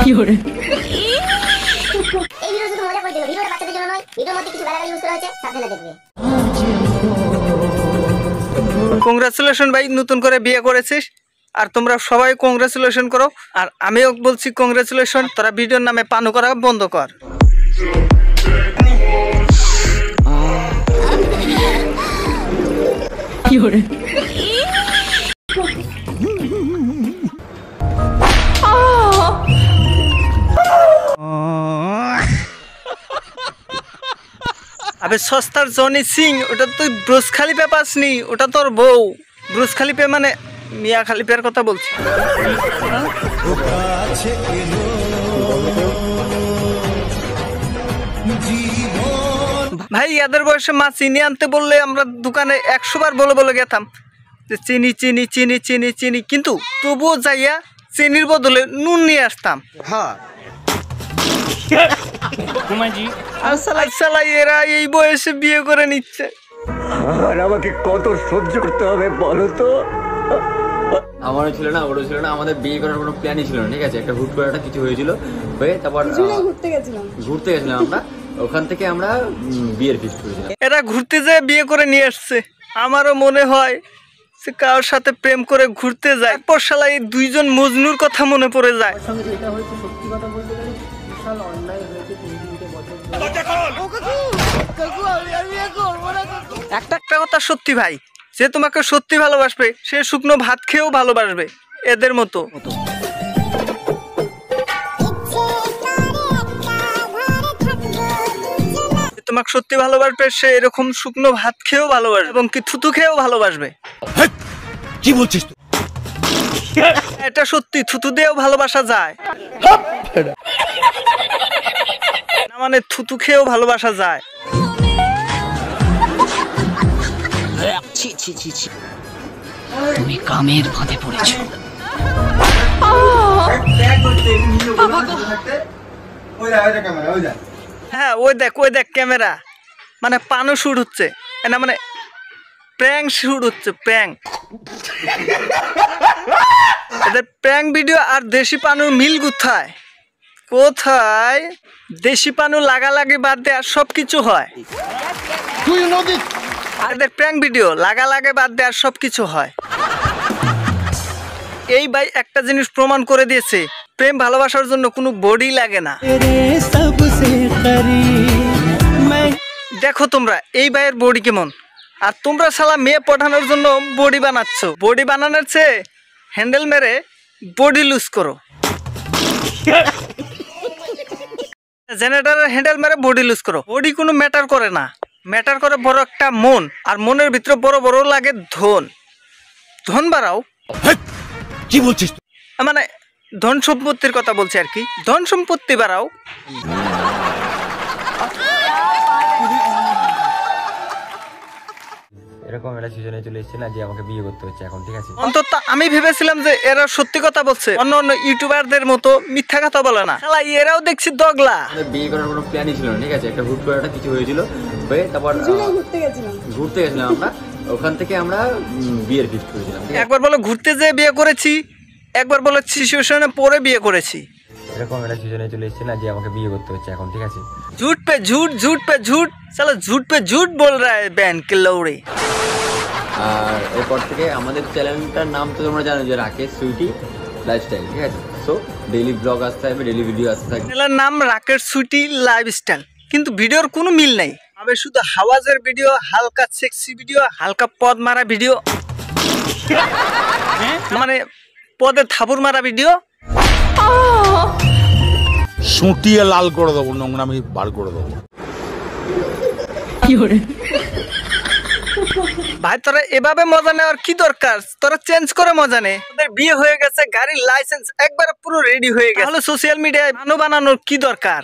কি করে এই ভিডিও শুধু মজা করে দিল, ভিডিওটা বাচ্চাদের জন্য নয়, ভিডিওর মধ্যে কিছু গালাগালি ইউজ করা হয়েছে, সাবধানে দেখবে। কংগ্রাচুলেশন ভাই, নতুন করে বিয়ে করেছিস। আর তোমরা সবাই কংগ্রাচুলেশন করো, আর আমিও বলছি কংগ্রাচুলেশন। তোরা ভিডিওর নামে পানু করা বন্ধ কর। কি করে আবে সস্তার জনি সিং, ওটা তুই ব্রুস খালিফা পাসনি, ওটা তোর বউ। ব্রুস খালিফা মানে মিয়া খালিফার কথা বলছি। ভাই এদের বয়সে মা চিনি আনতে বললে আমরা দোকানে 100 বার বলে বলে গেতাম যে চিনি চিনি চিনি চিনি চিনি, কিন্তু তবুও যাইয়া চিনির বদলে নুন নিয়ে আসতাম। হ্যাঁ এরা এই বয়সে বিয়ে করে নিচ্ছে। আর আমাকে কত সহ্য করতে হবে বলো তো। আমারও ছিল না, ওরও ছিল না, আমাদের বিয়ে করার কোনো প্ল্যানই ছিল না। ঠিক আছে, একটা হুট করে একটা কিছু হয়েছিল, হয়ে তারপর ঘুরতে গেছিলাম আমরা, ওখান থেকে আমরা বিয়ের ফিক্সড করেছিলাম। এরা ঘুরতে যায় বিয়ে করে নিয়ে আসছে। আমারও মনে হয় সে কারোর সাথে প্রেম করে ঘুরতে যায়, পর শালা এই দুইজন মজনুর কথা মনে পড়ে যায়। একটা কথা সত্যি ভাই, যে তোমাকে সত্যি ভালোবাসবে সে শুকনো ভাত খেয়েও ভালোবাসবে, এদের মতো। তোমাকে সত্যি ভালোবাসবে সে এরকম শুকনো ভাত খেয়েও ভালোবাসবে, এবং কি থুতু খেয়েও ভালোবাসবে। কি বলছিস তুই? এটা সত্যি, থুতু দিয়েও ভালোবাসা যায় না, মানে থুতু খেয়েও ভালোবাসা যায়। তুমি কামের ফাঁদে পড়েছো। হ্যাঁ ওই দেখ ক্যামেরা, মানে পানও শুট হচ্ছে না, মানে প্র্যাঙ্ক শুট হচ্ছে, প্র্যাঙ্ক। এদের প্র্যাঙ্ক ভিডিও আর দেশি পানুর মিল কোথায়? কোথায় দেশি পানু লাগালাগি বাদ দেয় আর সব কিছু হয়। আর এদের প্র্যাঙ্ক ভিডিও লাগালাগে বাদ দেয় আর সব কিছু হয়। এই ভাই একটা জিনিস প্রমাণ করে দিয়েছে, প্রেম ভালোবাসার জন্য কোনো বডি লাগে না। দেখো তোমরা এই ভাইয়ের বডি কেমন, আর তোমরা শালা মেয়ে পটানোর জন্য বডি বানাচ্ছ। বডি বানানোর চেয়ে হ্যান্ডেল মেরে বডি লুজ করো। জেনারেটরের হ্যান্ডেল মেরে বডি লুজ করো। বডি কোনো ম্যাটার করে না, ম্যাটার করে বড় একটা মন, আর মনের ভিতরে বড় বড় লাগে ধন। ধন বাড়াও। কি বলছিস? মানে ধন সম্পত্তির কথা বলছি আর কি, ধন সম্পত্তি বাড়াও। এরকম একটা সিজনে চলে এসেছে না যে আমাকে বিয়ে করতে হচ্ছে এখন। ঠিক আছে, অন্তত আমি ভেবেছিলাম যে এরা সত্যি কথা বলছে, অন্য অন্য ইউটিউবারদের মতো মিথ্যা কথা বলে না। শালা এরাও দেখছি দগলা। আমাদের বিয়ে করার কোনো প্ল্যানই ছিল না। ঠিক আছে, একটা হুট করে একটা কিছু হয়েছিল, হয়ে তারপর ঘুরতে গেছিলাম আমরা, ওখান থেকে আমরা বিয়ের ফিক্সড করেছিলাম। একবার বলো ঘুরতে যেয়ে বিয়ে করেছি, একবার বলো সিচুয়েশনে পরে বিয়ে করেছি। এরকম একটা সিজনে চলে এসেছে না যে আমাকে বিয়ে করতে হচ্ছে এখন। ঠিক আছে, झूठ पे झूठ, झूठ पे झूठ, साला झूठ पे झूठ बोल रहा है बहन के लौड़े। আর এরপর থেকে আমাদের চ্যানেলটার নাম তো তোমরা জানো যে রাকেশ সুইটি লাইফস্টাইল। ঠিক আছে, সো ডেইলি ব্লগ আসতে থাকবে, ডেইলি ভিডিও আসতে থাকবে। চ্যানেলের নাম রাকেশ সুইটি লাইফস্টাইল, কিন্তু ভিডিওর কোনো মিল নাই। আমি শুধু হাওয়াজের ভিডিও, হালকা সেক্সি ভিডিও, হালকা পদ মারা ভিডিও, মানে পদে থাবুর মারা ভিডিও। সুটিয়ে লাল করে দেবো, নোংরামি বার করে দেবো। কি করে ভাই তোরা এভাবে মজা নেওয়ার কি দরকার? তোরা চেঞ্জ করে মজা নে। তোদের বিয়ে হয়ে গেছে, গাড়ির লাইসেন্স একবার পুরো রেডি হয়ে গেছে, তাহলে সোশ্যাল মিডিয়ায় বানানোর কি দরকার?